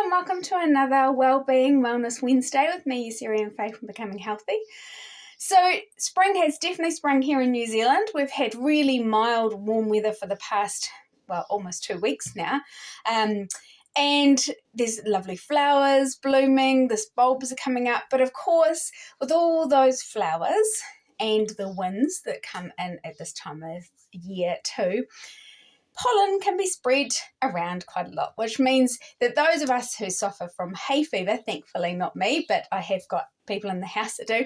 and welcome to another Wellbeing Wellness Wednesday with me, Siri and Faye from Becoming Healthy. So spring has definitely sprung here in New Zealand. We've had really mild, warm weather for the past, almost 2 weeks now. And there's lovely flowers blooming, the bulbs are coming up. But of course, with all those flowers and the winds that come in at this time of year too, pollen can be spread around quite a lot, which means that those of us who suffer from hay fever, thankfully not me, but I have got people in the house that do,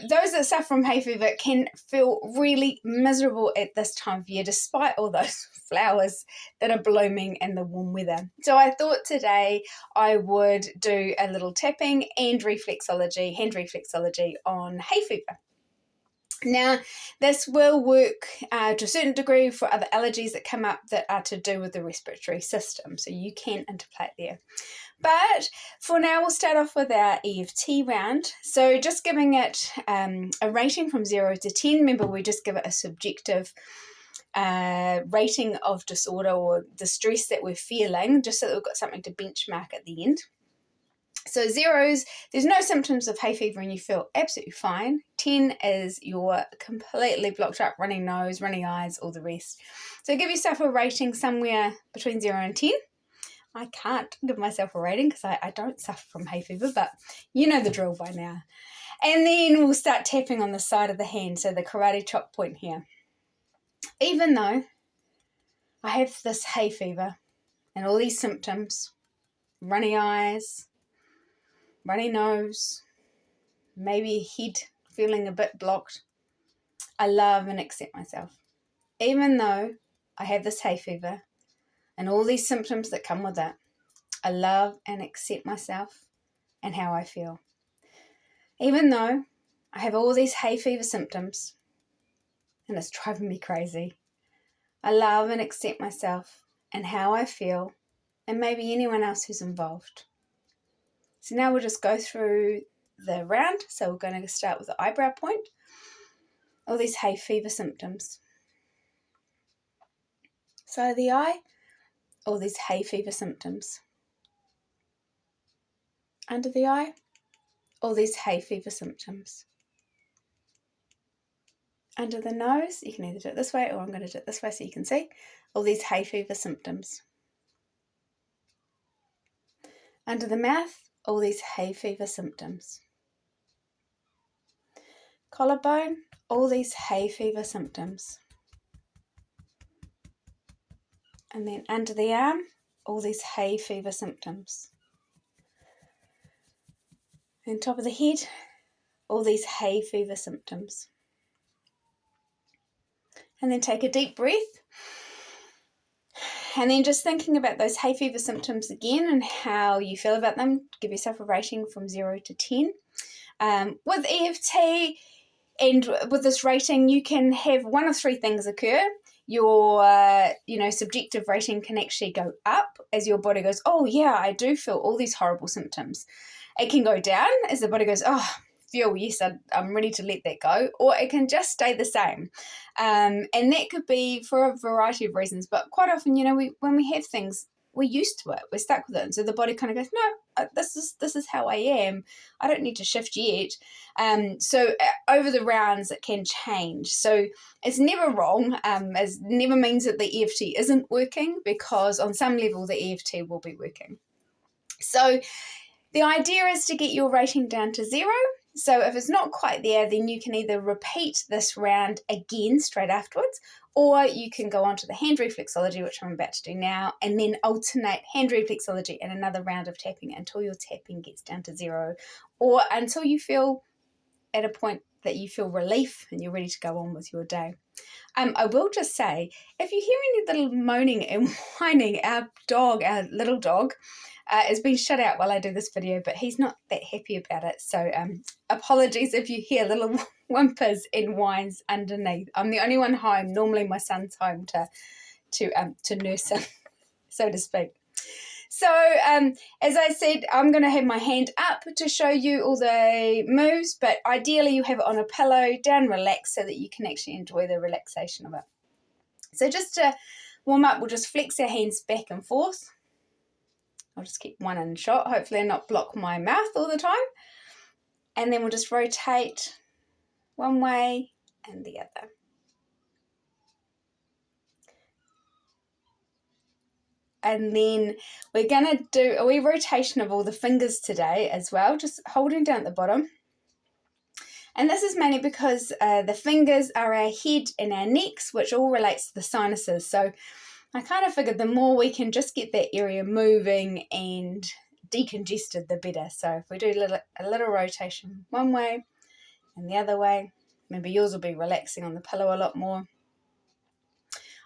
those that suffer from hay fever can feel really miserable at this time of year, despite all those flowers that are blooming in the warm weather. So I thought today I would do a little tapping and reflexology, hand reflexology on hay fever. Now, this will work to a certain degree for other allergies that come up that are to do with the respiratory system, so you can interplay there. But for now, we'll start off with our EFT round. So just giving it a rating from 0 to 10. Remember, we just give it a subjective rating of disorder or the stress that we're feeling, just so that we've got something to benchmark at the end. So 0's, there's no symptoms of hay fever and you feel absolutely fine. 10 is you're completely blocked up, runny nose, runny eyes, all the rest. So give yourself a rating somewhere between 0 and 10. I can't give myself a rating because I don't suffer from hay fever, but you know the drill by now. And then we'll start tapping on the side of the hand, so the karate chop point here. Even though I have this hay fever and all these symptoms, runny eyes, runny nose, maybe head feeling a bit blocked, I love and accept myself. Even though I have this hay fever and all these symptoms that come with it, I love and accept myself and how I feel. Even though I have all these hay fever symptoms and it's driving me crazy, I love and accept myself and how I feel and maybe anyone else who's involved. So now we'll just go through the round. So we're going to start with the eyebrow point. All these hay fever symptoms. Side of the eye, all these hay fever symptoms. Under the eye, all these hay fever symptoms. Under the nose, you can either do it this way or I'm going to do it this way so you can see. All these hay fever symptoms. Under the mouth, all these hay fever symptoms. Collarbone, all these hay fever symptoms. And then under the arm, all these hay fever symptoms. And top of the head, all these hay fever symptoms. And then take a deep breath. And then just thinking about those hay fever symptoms again and how you feel about them, give yourself a rating from 0 to 10. With EFT and with this rating, you can have one of three things occur. Your subjective rating can actually go up as your body goes, oh yeah, I do feel all these horrible symptoms. It can go down as the body goes, oh, yes, I'm ready to let that go, or it can just stay the same. And that could be for a variety of reasons, but quite often, when we have things, we're used to it, we're stuck with it, and so the body kind of goes, no, this is how I am, I don't need to shift yet. So over the rounds it can change, so it's never wrong, it never means that the EFT isn't working, because on some level the EFT will be working. So the idea is to get your rating down to 0. So if it's not quite there, then you can either repeat this round again straight afterwards, or you can go on to the hand reflexology, which I'm about to do now, and then alternate hand reflexology and another round of tapping until your tapping gets down to 0, or until you feel at a point that you feel relief and you're ready to go on with your day. I will just say, if you hear any little moaning and whining, our little dog, has been shut out while I do this video, but he's not that happy about it. So apologies if you hear little whimpers and whines underneath. I'm the only one home. Normally my son's home to nurse him, so to speak. So as I said, I'm going to have my hand up to show you all the moves, but ideally you have it on a pillow, down relaxed, so that you can actually enjoy the relaxation of it. So just to warm up, we'll just flex our hands back and forth. I'll just keep one in shot, hopefully not block my mouth all the time. And then we'll just rotate one way and the other. And then we're going to do a wee rotation of all the fingers today as well, just holding down at the bottom. And this is mainly because the fingers are our head and our necks, which all relates to the sinuses. So I kind of figured the more we can just get that area moving and decongested, the better. So if we do a little rotation one way and the other way, maybe yours will be relaxing on the pillow a lot more.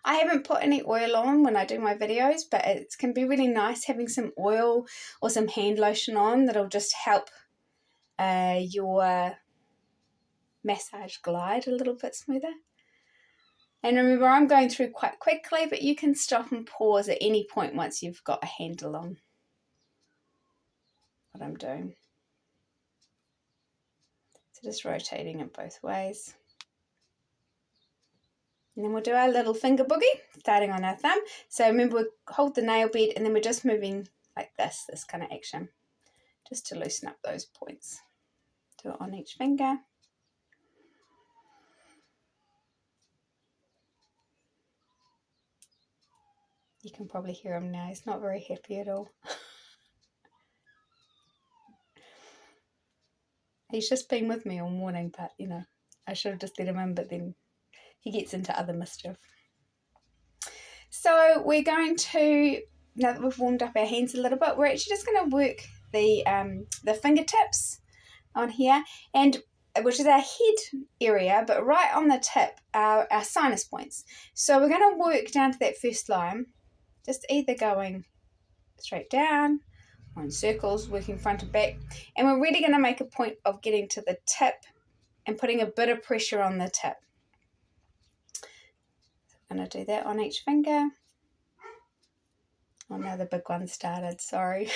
I haven't put any oil on when I do my videos, but it can be really nice having some oil or some hand lotion on that'll just help your massage glide a little bit smoother. And remember, I'm going through quite quickly, but you can stop and pause at any point once you've got a handle on what I'm doing. So just rotating it both ways. And then we'll do our little finger boogie, starting on our thumb. So remember, we hold the nail bed and then we're just moving like this kind of action, just to loosen up those points. Do it on each finger. You can probably hear him now. He's not very happy at all. He's just been with me all morning, but, you know, I should have just let him in, but then he gets into other mischief. So we're going to, now that we've warmed up our hands a little bit, we're actually just going to work the fingertips on here, and which is our head area, but right on the tip are our sinus points. So we're going to work down to that first line, just either going straight down or in circles, working front and back. And we're really going to make a point of getting to the tip and putting a bit of pressure on the tip. I'm going to do that on each finger. Oh no, the big one started, sorry.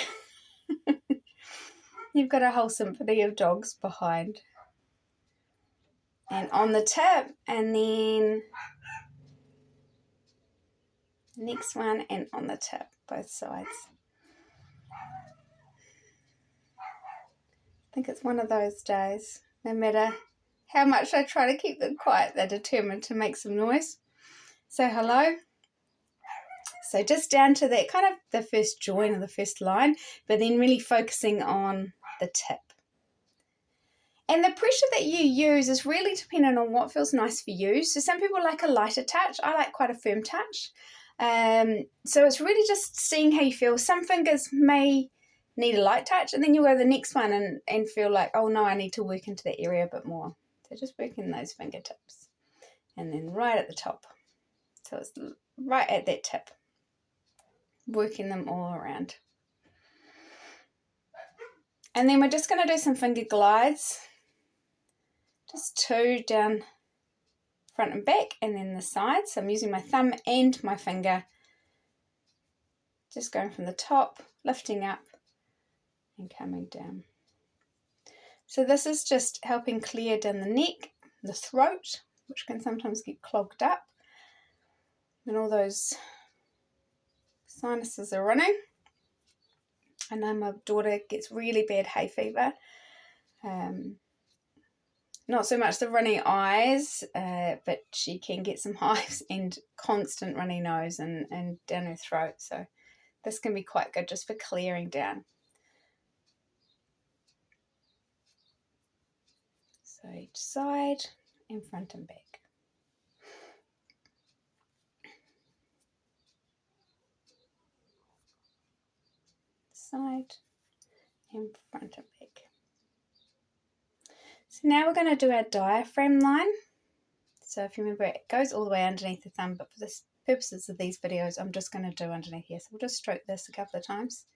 You've got a whole symphony of dogs behind. And on the tip, and then the next one, and on the tip, both sides. I think it's one of those days. No matter how much I try to keep them quiet, they're determined to make some noise. So hello. So just down to that kind of the first join or the first line, but then really focusing on the tip. And the pressure that you use is really dependent on what feels nice for you. So some people like a lighter touch. I like quite a firm touch. So it's really just seeing how you feel. Some fingers may need a light touch, and then you'll go to the next one and feel like, oh no, I need to work into that area a bit more. So just working those fingertips. And then right at the top. So it's right at that tip. Working them all around. And then we're just going to do some finger glides. Just 2 down front and back, and then the sides. So I'm using my thumb and my finger. Just going from the top, lifting up and coming down. So this is just helping clear down the neck, the throat, which can sometimes get clogged up. And all those sinuses are running. I know my daughter gets really bad hay fever. Not so much the runny eyes, but she can get some hives and constant runny nose and down her throat. So this can be quite good just for clearing down. So each side and front and back. Side and front and back. So now we're going to do our diaphragm line. So if you remember, it goes all the way underneath the thumb, but for the purposes of these videos, I'm just going to do underneath here. So we'll just stroke this a couple of times.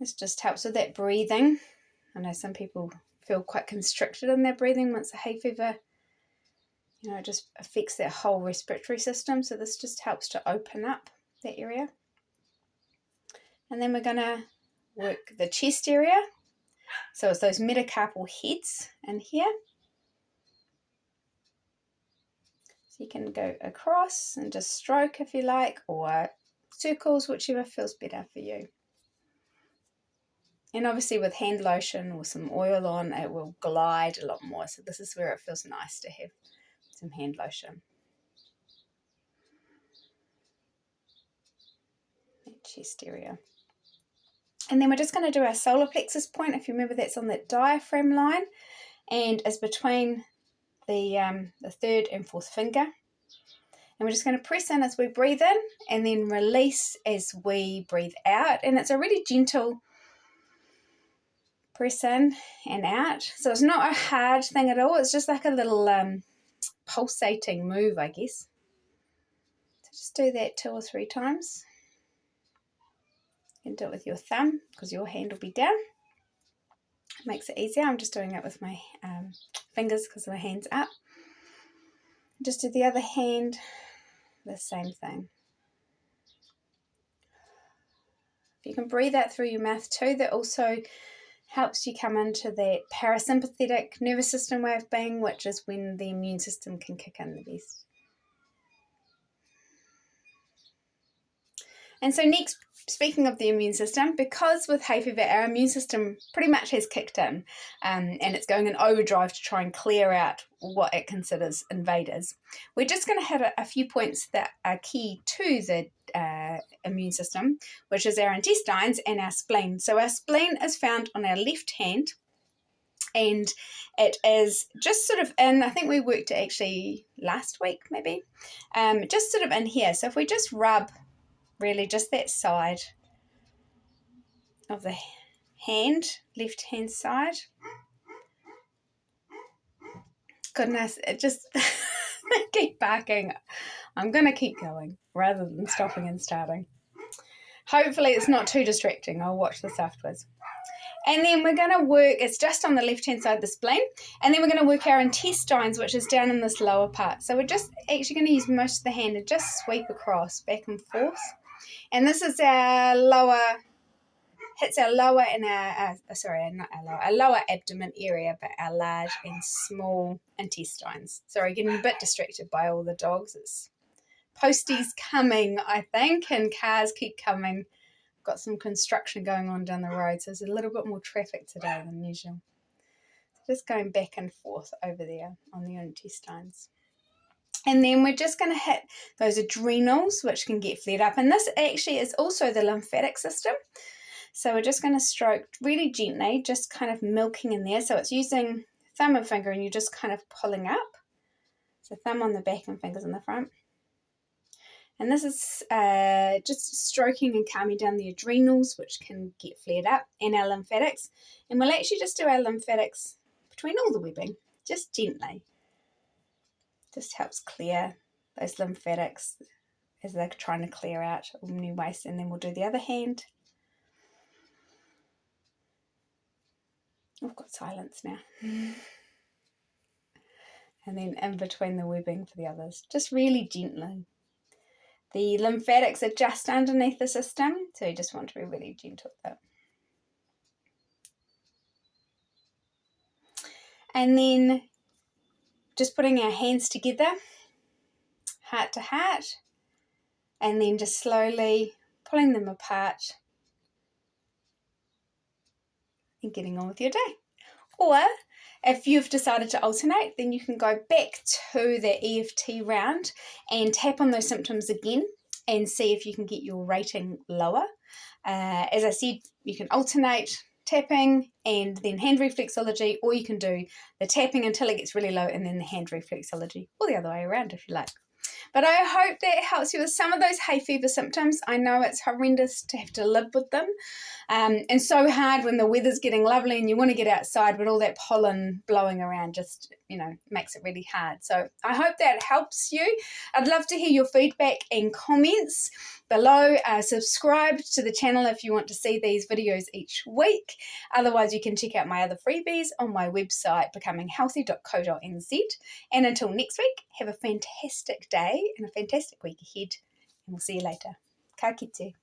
This just helps with that breathing. I know some people feel quite constricted in their breathing once a hay fever, you know, it just affects their whole respiratory system. So this just helps to open up that area. And then we're going to work the chest area. So it's those metacarpal heads in here. So you can go across and just stroke if you like, or circles, whichever feels better for you. And obviously with hand lotion or some oil on, it will glide a lot more. So this is where it feels nice to have some hand lotion. That chest area. And then we're just going to do our solar plexus point. If you remember, that's on that diaphragm line and is between the third and fourth finger. And we're just going to press in as we breathe in and then release as we breathe out. And it's a really gentle press in and out. So it's not a hard thing at all. It's just like a little pulsating move, I guess. So just do that 2 or 3 times. You can do it with your thumb because your hand will be down. It makes it easier. I'm just doing it with my fingers because my hand's up. Just do the other hand, the same thing. If you can breathe out through your mouth too, that also helps you come into that parasympathetic nervous system way of being, which is when the immune system can kick in the best. And so next, speaking of the immune system, because with hay fever, our immune system pretty much has kicked in and it's going in overdrive to try and clear out what it considers invaders. We're just going to hit a few points that are key to the immune system, which is our intestines and our spleen. So our spleen is found on our left hand, and it is just sort of in, I think we worked it actually last week maybe, just sort of in here. So if we just rub really just that side of the hand, left hand side. Goodness, it just keep barking. I'm going to keep going rather than stopping and starting. Hopefully it's not too distracting. I'll watch this afterwards. And then we're going to work, it's just on the left-hand side of the spleen, and then we're going to work our intestines, which is down in this lower part. So we're just actually going to use most of the hand and just sweep across, back and forth. And this is our lower, hits our lower and our lower abdomen area, but our large and small intestines. Sorry, getting a bit distracted by all the dogs. It's posties coming, I think, and cars keep coming. Got some construction going on down the road, so there's a little bit more traffic today than usual. So just going back and forth over there on the intestines. And then we're just going to hit those adrenals, which can get flared up. And this actually is also the lymphatic system. So we're just going to stroke really gently, just kind of milking in there. So it's using thumb and finger, and you're just kind of pulling up. So thumb on the back and fingers on the front. And this is just stroking and calming down the adrenals, which can get flared up, and our lymphatics. And we'll actually just do our lymphatics between all the webbing, just gently. Just helps clear those lymphatics as they're trying to clear out all new waste. And then we'll do the other hand. I've got silence now. And then in between the webbing for the others, just really gently. The lymphatics are just underneath the system, so you just want to be really gentle with that. And then just putting our hands together, heart to heart, and then just slowly pulling them apart and getting on with your day. Or if you've decided to alternate, then you can go back to the EFT round and tap on those symptoms again and see if you can get your rating lower. As I said, you can alternate tapping and then hand reflexology, or you can do the tapping until it gets really low and then the hand reflexology, or the other way around if you like. But I hope that helps you with some of those hay fever symptoms. I know it's horrendous to have to live with them, and so hard when the weather's getting lovely and you want to get outside, but all that pollen blowing around just, makes it really hard. So I hope that helps you. I'd love to hear your feedback and comments below. Subscribe to the channel if you want to see these videos each week. Otherwise, you can check out my other freebies on my website, becominghealthy.co.nz. And until next week, have a fantastic day and a fantastic week ahead, and we'll see you later. Ka kite.